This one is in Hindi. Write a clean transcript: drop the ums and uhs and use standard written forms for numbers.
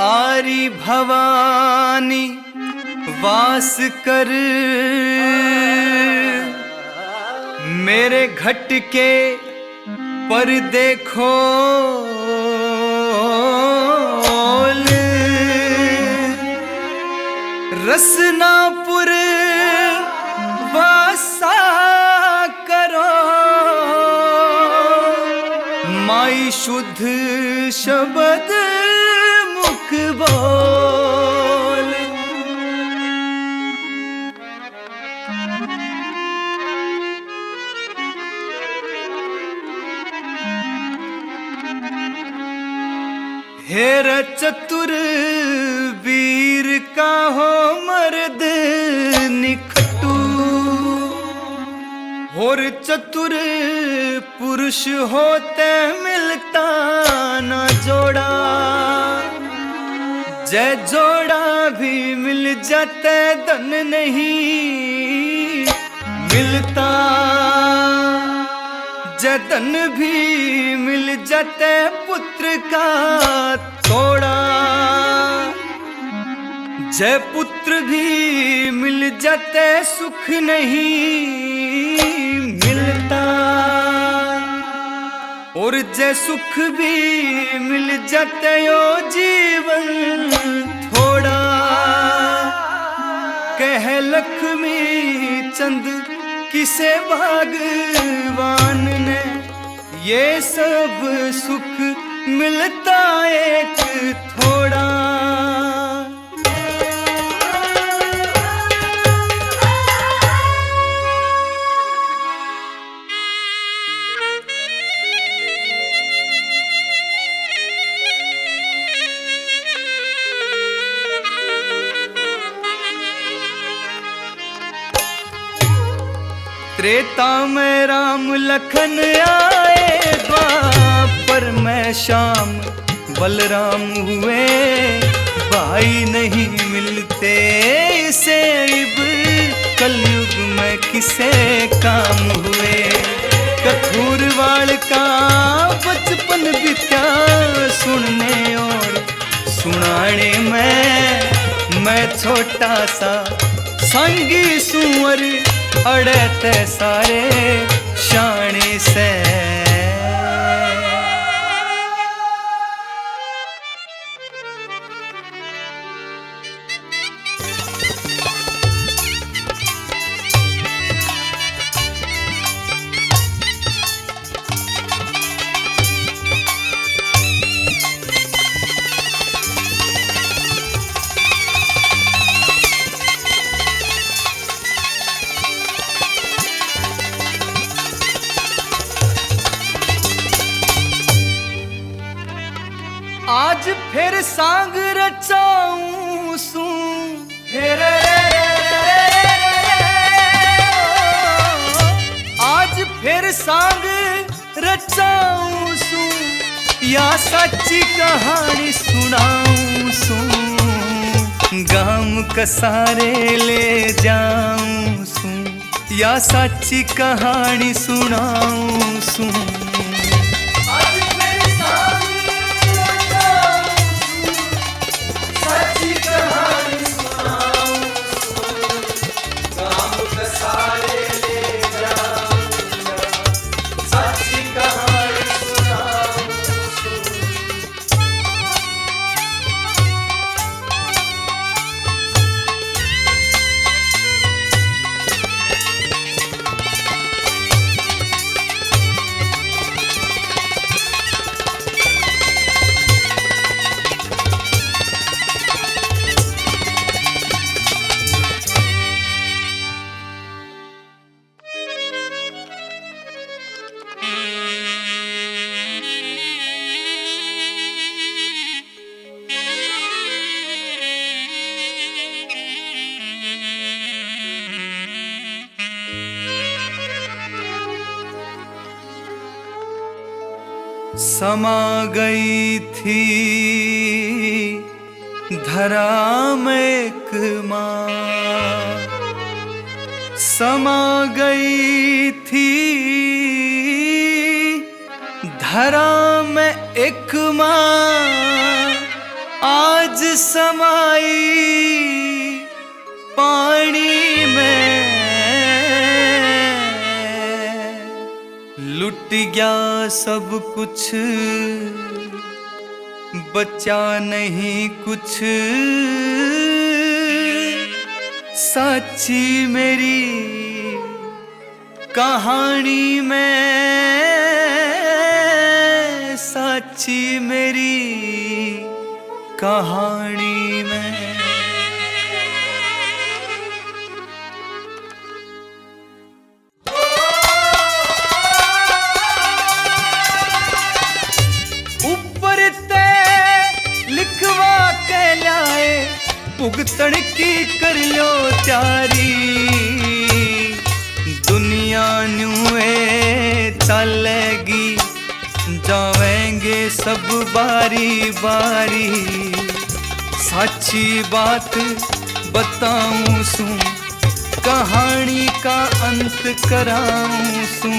आरी भवानी वास कर मेरे घट के पर देखो रसनापुर वासा करो माई शुद्ध शब्द मुख बोल। हेर चतुर वीर का हो मर्द निखटू और चतुर पुरुष होते मिलता ना जोड़ा। जय जोड़ा भी मिल जाते धन नहीं मिलता, जतन भी मिल जाते पुत्र का थोड़ा। जय पुत्र भी मिल जाते सुख नहीं मिलता, और जय सुख भी मिल जाते यो जीवन थोड़ा। कह लक्ष्मी चंद किसे भगवान ने ये सब सुख मिलता एक थोड़ा। त्रेता में राम लखन आए, द्वापर में श्याम बलराम हुए। भाई नहीं मिलते इसे इब कलयुग में किसे काम हुए। कठूरवाड़ का बचपन बीता सुनने और सुनाने में। मैं छोटा सा संगी सुअर अड़ते सारे शाने से। आज फिर सांग रचाऊं सू आज फिर सांग रचाऊं सू, या सच्ची कहानी सुनाऊं सू। गाम कसारे ले जाऊं सू, या सच्ची कहानी सुनाऊं सू। समा गई थी धरा में एक माँ, समा गई थी धरा में एक माँ आज समाई पानी में, लुट गया सब कुछ बचा नहीं कुछ, साची मेरी कहानी में, साची मेरी कहानी में। ऊपर ते लिखवा के लाए भुगतन की कर लो त्यारी, दुनिया न्यूए चलेगी जावेंगे सब बारी बारी, साची बात बताऊं सू कहानी का अंत कराऊं सू।